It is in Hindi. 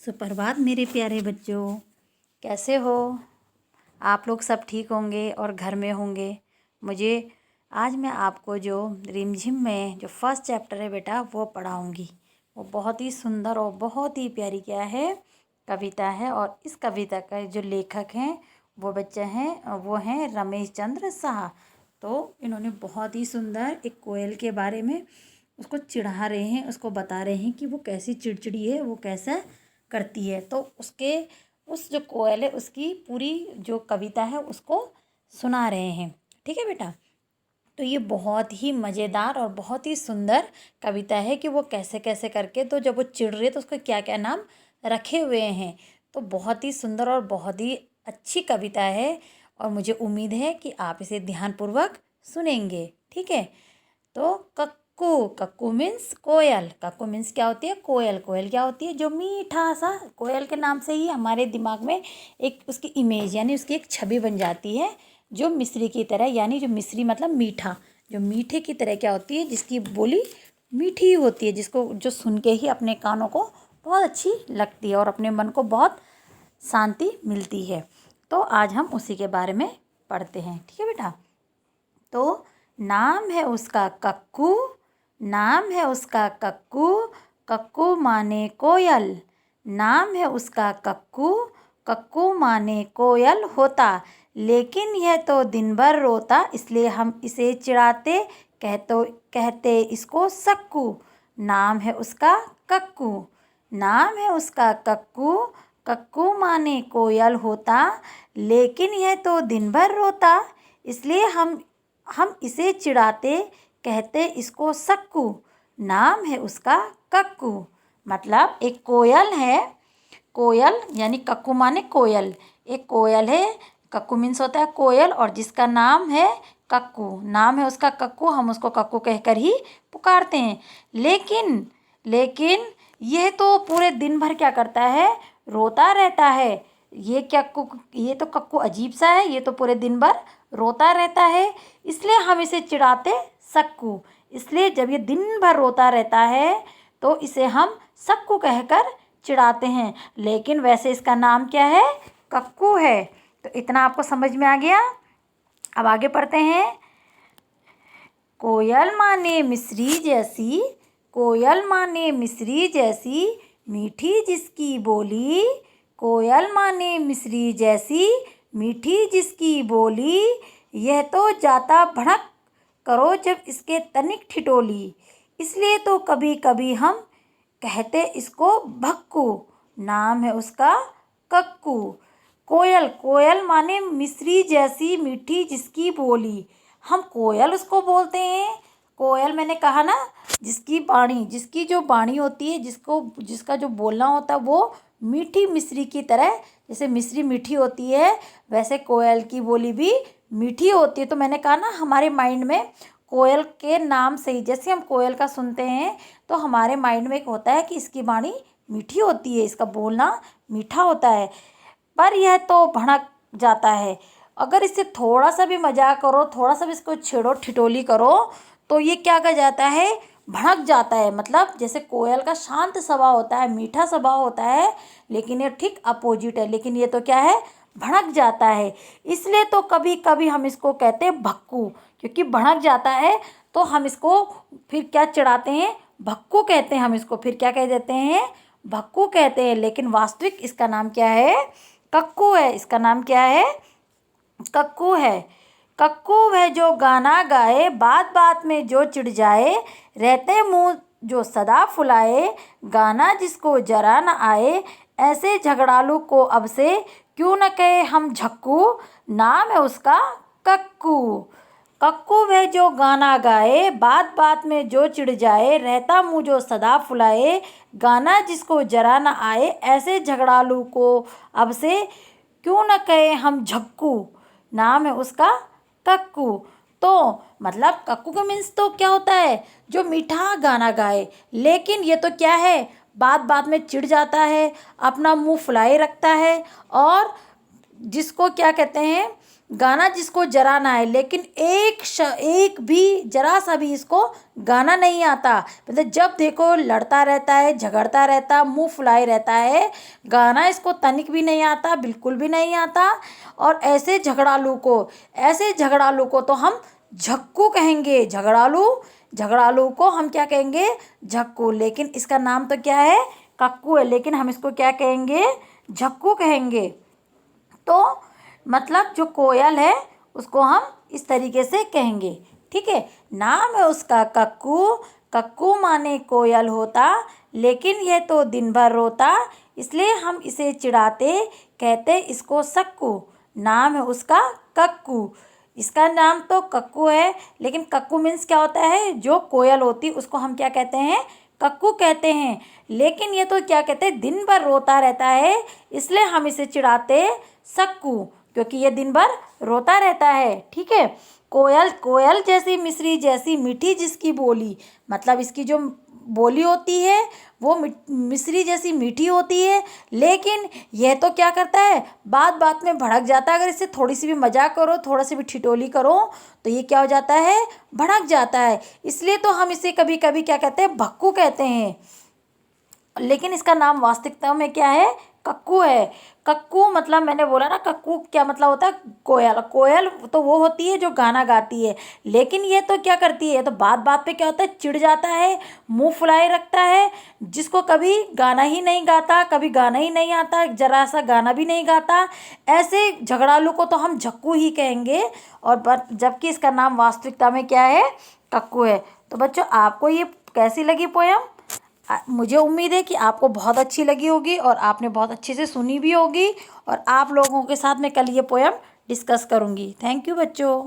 सुप्रभात मेरे प्यारे बच्चों, कैसे हो आप लोग? सब ठीक होंगे और घर में होंगे। मुझे आज मैं आपको जो रिमझिम में जो फर्स्ट चैप्टर है बेटा वो पढ़ाऊँगी। वो बहुत ही सुंदर और बहुत ही प्यारी क्या है, कविता है। और इस कविता का जो लेखक हैं वो हैं रमेश चंद्र शाह। तो इन्होंने बहुत ही सुंदर एक कोयल के बारे में उसको चिढ़ा रहे हैं, उसको बता रहे हैं कि वो कैसी चिड़चिड़ी है, वो कैसा करती है। तो उसके उस जो कोयल है उसकी पूरी जो कविता है उसको सुना रहे हैं। ठीक है बेटा। तो ये बहुत ही मज़ेदार और बहुत ही सुंदर कविता है कि वो कैसे कैसे करके, तो जब वो चिढ़ रहे तो उसको क्या क्या नाम रखे हुए हैं। तो बहुत ही सुंदर और बहुत ही अच्छी कविता है और मुझे उम्मीद है कि आप इसे ध्यानपूर्वक सुनेंगे। ठीक है। तो कक्कू, कक्कू मीन्स कोयल। कक्कू मीन्स क्या होती है? कोयल। कोयल क्या होती है? जो मीठा सा, कोयल के नाम से ही हमारे दिमाग में एक उसकी इमेज यानी उसकी एक छवि बन जाती है, जो मिश्री की तरह, यानी जो मिश्री मतलब मीठा, जो मीठे की तरह क्या होती है, जिसकी बोली मीठी होती है, जिसको जो सुन के ही अपने कानों को बहुत अच्छी लगती है और अपने मन को बहुत शांति मिलती है। तो आज हम उसी के बारे में पढ़ते हैं। ठीक है बेटा। तो नाम है उसका कक्कू, नाम है उसका कक्कू, कक्कू माने कोयल। नाम है उसका कक्कू, कक्कू माने कोयल होता, लेकिन यह तो दिन भर रोता, इसलिए हम इसे चिढ़ाते, कहते इसको सक्कू। नाम है उसका कक्कू, नाम है उसका कक्कू, कक्कू माने कोयल होता, लेकिन यह तो दिन भर रोता, इसलिए हम इसे चिढ़ाते, कहते इसको सक्कू। नाम है उसका कक्कू। मतलब एक कोयल है, कोयल यानी कक्कू माने कोयल। एक कोयल है, कक्कू मीन्स होता है कोयल, और जिसका नाम है कक्कू, नाम है उसका कक्कू, हम उसको कक्कू कहकर ही पुकारते हैं। लेकिन यह तो पूरे दिन भर क्या करता है? रोता रहता है। ये तो कक्कू अजीब सा है, ये तो पूरे दिन भर रोता रहता है, इसलिए हम इसे चिढ़ाते सक्कू। इसलिए जब ये दिन भर रोता रहता है तो इसे हम सक्कू कहकर चिढ़ाते हैं, लेकिन वैसे इसका नाम क्या है? कक्कू है। तो इतना आपको समझ में आ गया। अब आगे पढ़ते हैं। कोयल माने मिश्री जैसी, कोयल माने मिश्री जैसी, मीठी जिसकी बोली। कोयल माने मिश्री जैसी, मीठी जिसकी बोली, यह तो जाता भड़क, करो जब इसके तनिक ठिठोली, इसलिए तो कभी कभी हम कहते इसको भक्कू। नाम है उसका कक्कू। कोयल, कोयल माने मिश्री जैसी, मीठी जिसकी बोली। हम कोयल उसको बोलते हैं। कोयल मैंने कहा ना, जिसकी वाणी, जिसकी जो वाणी होती है, जिसका जो बोलना होता है वो मीठी मिश्री की तरह, जैसे मिश्री मीठी होती है वैसे कोयल की बोली भी मीठी होती है। तो मैंने कहा ना, हमारे माइंड में कोयल के नाम से ही, जैसे हम कोयल का सुनते हैं तो हमारे माइंड में एक होता है कि इसकी वाणी मीठी होती है, इसका बोलना मीठा होता है। पर यह तो भड़क जाता है। अगर इससे थोड़ा सा भी मजाक करो, थोड़ा सा भी इसको छेड़ो, ठिठोली करो, तो ये क्या कर जाता है? भड़क जाता है। मतलब जैसे कोयल का शांत स्वभाव होता है, मीठा स्वभाव होता है, लेकिन ये ठीक अपोजिट है। लेकिन ये तो क्या है? भड़क जाता है। इसलिए तो कभी कभी हम इसको कहते हैं भक्कू, क्योंकि भड़क जाता है तो हम इसको फिर क्या चिढ़ाते हैं? भक्कू कहते हैं। हम इसको फिर क्या कह देते हैं? भक्कू कहते हैं। लेकिन वास्तविक इसका नाम क्या है? कक्कू है। इसका नाम क्या है? कक्कू है। कक्कू वह जो गाना गाए, बात बात में जो चिढ़ जाए, रहते मुँह जो सदा फुलाए, गाना जिसको जरा न आए, ऐसे झगड़ालू को अब से क्यों न कहे हम झक्कू। नाम है उसका कक्कू। कक्कू वह जो गाना गाए, बात बात में जो चिढ़ जाए, रहता मुँह जो सदा फुलाए, गाना जिसको जरा न आए, ऐसे झगड़ालू को अब से क्यों न कहे हम झक्कू। नाम है उसका कक्कू। तो मतलब कक्कू का मीन्स तो क्या होता है? जो मीठा गाना गाए। लेकिन ये तो क्या है? बात बात में चिढ़ जाता है, अपना मुंह फुलाए रखता है, और जिसको क्या कहते हैं? गाना जिसको जरा ना है, लेकिन एक भी जरा सा भी इसको गाना नहीं आता। मतलब जब देखो लड़ता रहता है, झगड़ता रहता, मुंह फुलाए रहता है, गाना इसको तनिक भी नहीं आता, बिल्कुल भी नहीं आता। और ऐसे झगड़ालू को तो हम झक्कू कहेंगे। झगड़ालू को हम क्या कहेंगे? झक्कू। लेकिन इसका नाम तो क्या है? कक्कू है, लेकिन हम इसको क्या कहेंगे? झक्कू कहेंगे। तो मतलब जो कोयल है उसको हम इस तरीके से कहेंगे, ठीक है। नाम है उसका कक्कू, कक्कू माने कोयल होता, लेकिन यह तो दिन भर रोता, इसलिए हम इसे चिढ़ाते, कहते इसको सक्कू। नाम है उसका कक्कू। इसका नाम तो कक्कू है, लेकिन कक्कू मीन्स क्या होता है? जो कोयल होती उसको हम क्या कहते हैं? कक्कू कहते हैं। लेकिन ये तो क्या कहते हैं? दिन भर रोता रहता है, इसलिए हम इसे चिढ़ाते सक्कू, क्योंकि ये दिन भर रोता रहता है, ठीक है। कोयल जैसी मिश्री जैसी मीठी जिसकी बोली, मतलब इसकी जो बोली होती है वो मिश्री जैसी मीठी होती है, लेकिन यह तो क्या करता है? बात बात में भड़क जाता है। अगर इससे थोड़ी सी भी मजाक करो, थोड़ा सी भी ठिठोली करो, तो ये क्या हो जाता है? भड़क जाता है। इसलिए तो हम इसे कभी कभी क्या कहते हैं? भक्कू कहते हैं। लेकिन इसका नाम वास्तविकता में क्या है? कक्कू है। कक्कू मतलब मैंने बोला ना, कक्कू क्या मतलब होता है? कोयल। कोयल तो वो होती है जो गाना गाती है, लेकिन ये तो क्या करती है? तो बात बात पे क्या होता है? चिढ़ जाता है, मुंह फुलाए रखता है, जिसको कभी गाना ही नहीं गाता, कभी गाना ही नहीं आता, जरा सा गाना भी नहीं गाता। ऐसे झगड़ालू को तो हम झक्कू ही कहेंगे, और जबकि इसका नाम वास्तविकता में क्या है? कक्कू है। तो बच्चों, आपको ये कैसी लगी पोयम? मुझे उम्मीद है कि आपको बहुत अच्छी लगी होगी और आपने बहुत अच्छे से सुनी भी होगी, और आप लोगों के साथ मैं कल ये पोयम डिस्कस करूँगी। थैंक यू बच्चों।